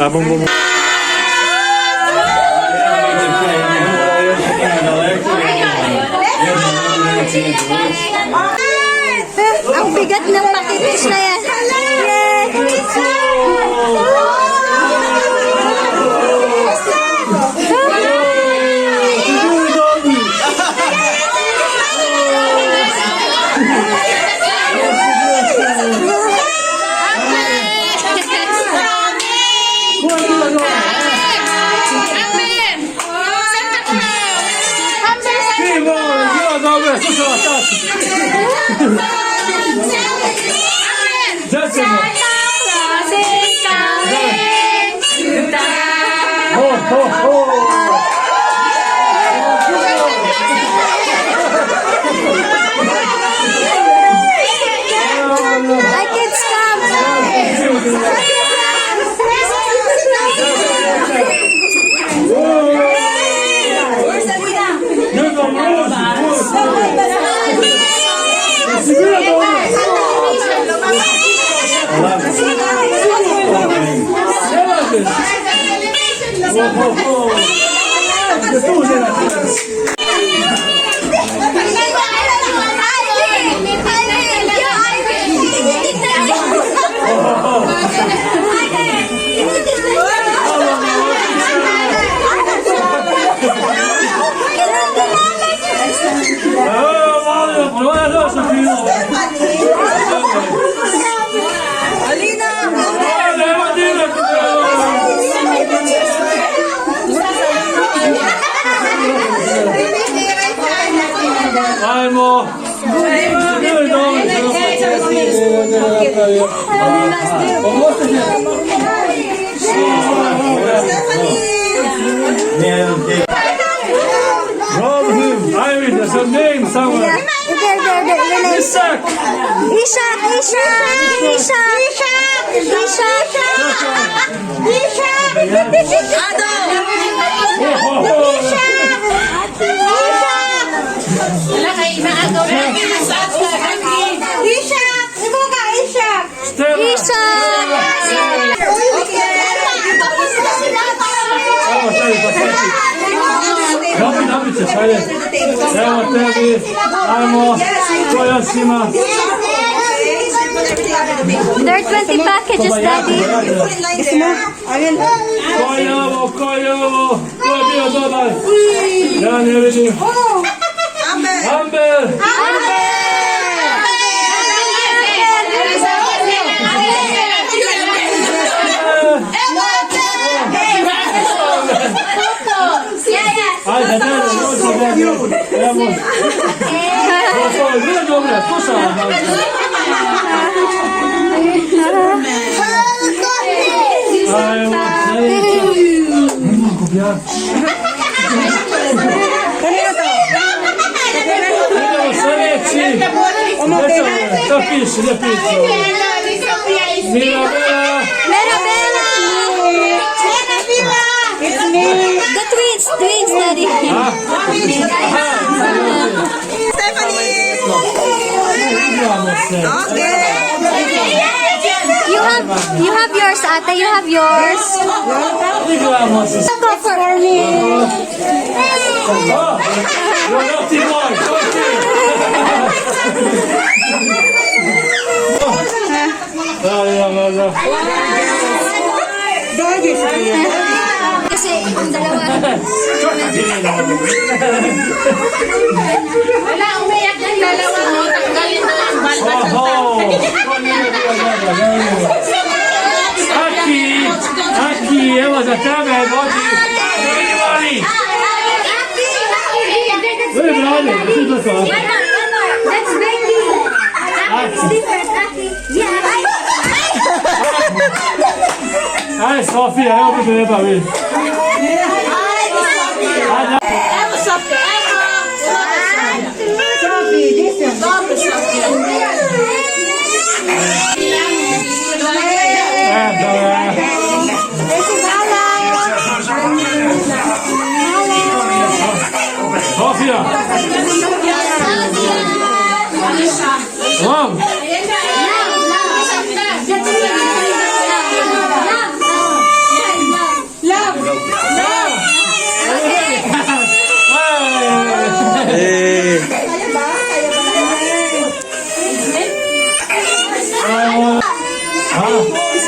Abang bum. Ang bigat ng pakitis na yan. There's a name somewhere. Ishak. There are 20 packages, Daddy. Amber. The twins, Daddy. You have yours, Ate. You have yours. Go for me. Kasi ang dalawa. Wala, umiyak yung dalawa mo. Tanggalin na lang balbas ng Aki, evo za tebe, vodi. Where is Brady? This is the song. That's Becky. It's different, Ate. Yeah. Hi, Sophie, I hope you can help me. Sofia.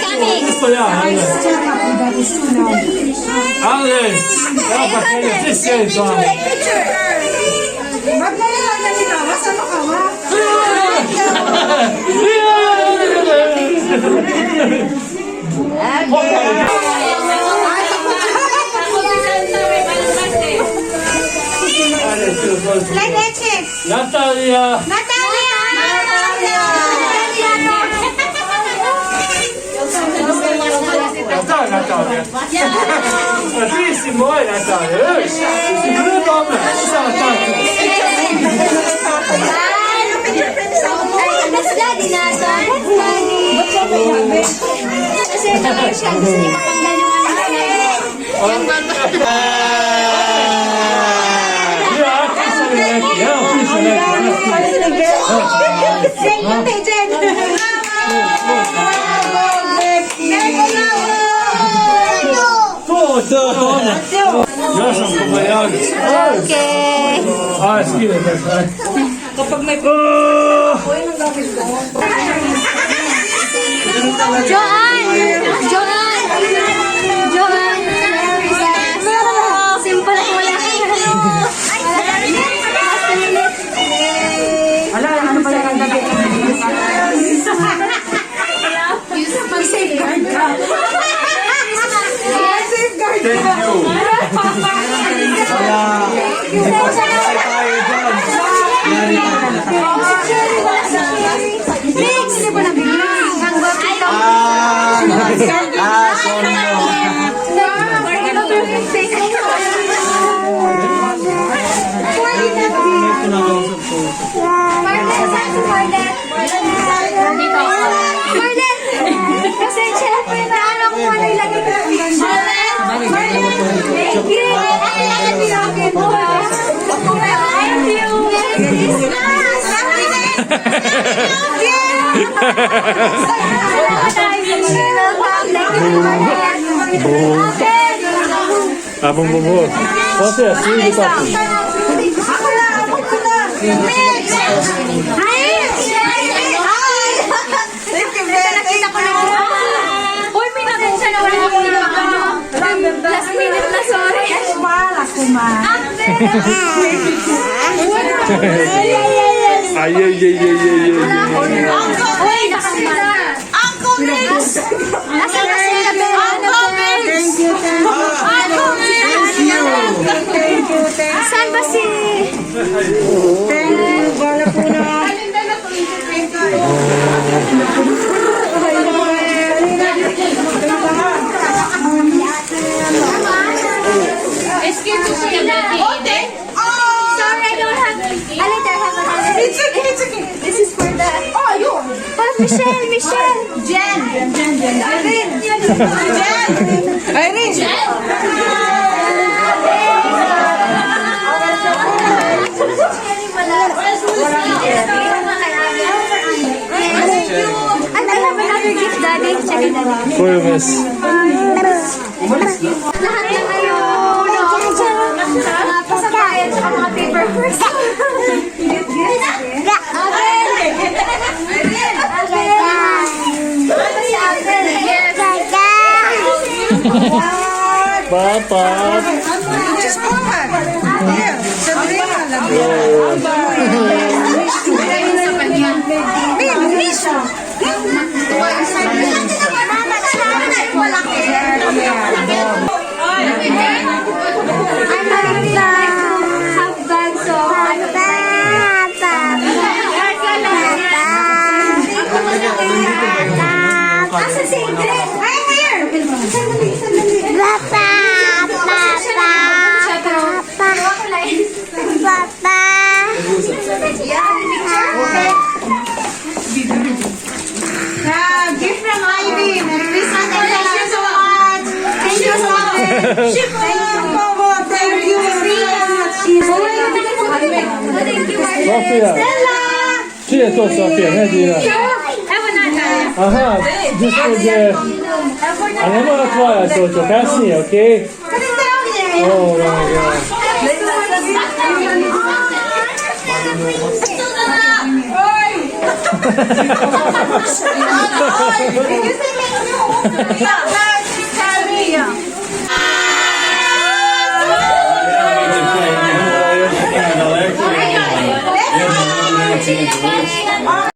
coming. Questo là, Ale, ti sento. Natalia. Natalia. Bravissimo, Natalia. Sicuro donna. That's daddy na, son. Kasi naman siya. Gusto niya matanggal yung Ja sam pomagać. Okay. A, skille tak. Kapag may Joanne! Simple at wala. Ala, ano pala ang gabi? Safeguard ka. Thank you. Hindi po sa tayo dyan. Mix! Hindi po nabigyan. Ang bakit Sorry mo. Abang bubur. Pati ya, sini pati. Last minute na, sorry. Ay, ay, ay, ay, ay, ay. Uy, nakasira. Uncle Mix! Nasa na sila, Uncle Mix! Uncle Mix! Saan ba si... Sorry, I don't have... I later have another. It's okay. This is for the... Oh, yun! Oh, Michelle! Jen! Irene! And I have another gift, Daddy. Check it out. For you, miss. Lahat na kayo, mga pasabayan sa mga paper first. Papa. Asa si Ingrid? Ay, here! Gift from Ivy. Merry Christmas. Thank you so much. Thank you so much. Thank you Thank you, Sofia. Chi è tu, Sofia? Vedi? Aha, giusto che... Andiamo alla tua, Giorgio, cassi, ok? Oh, my God. Let's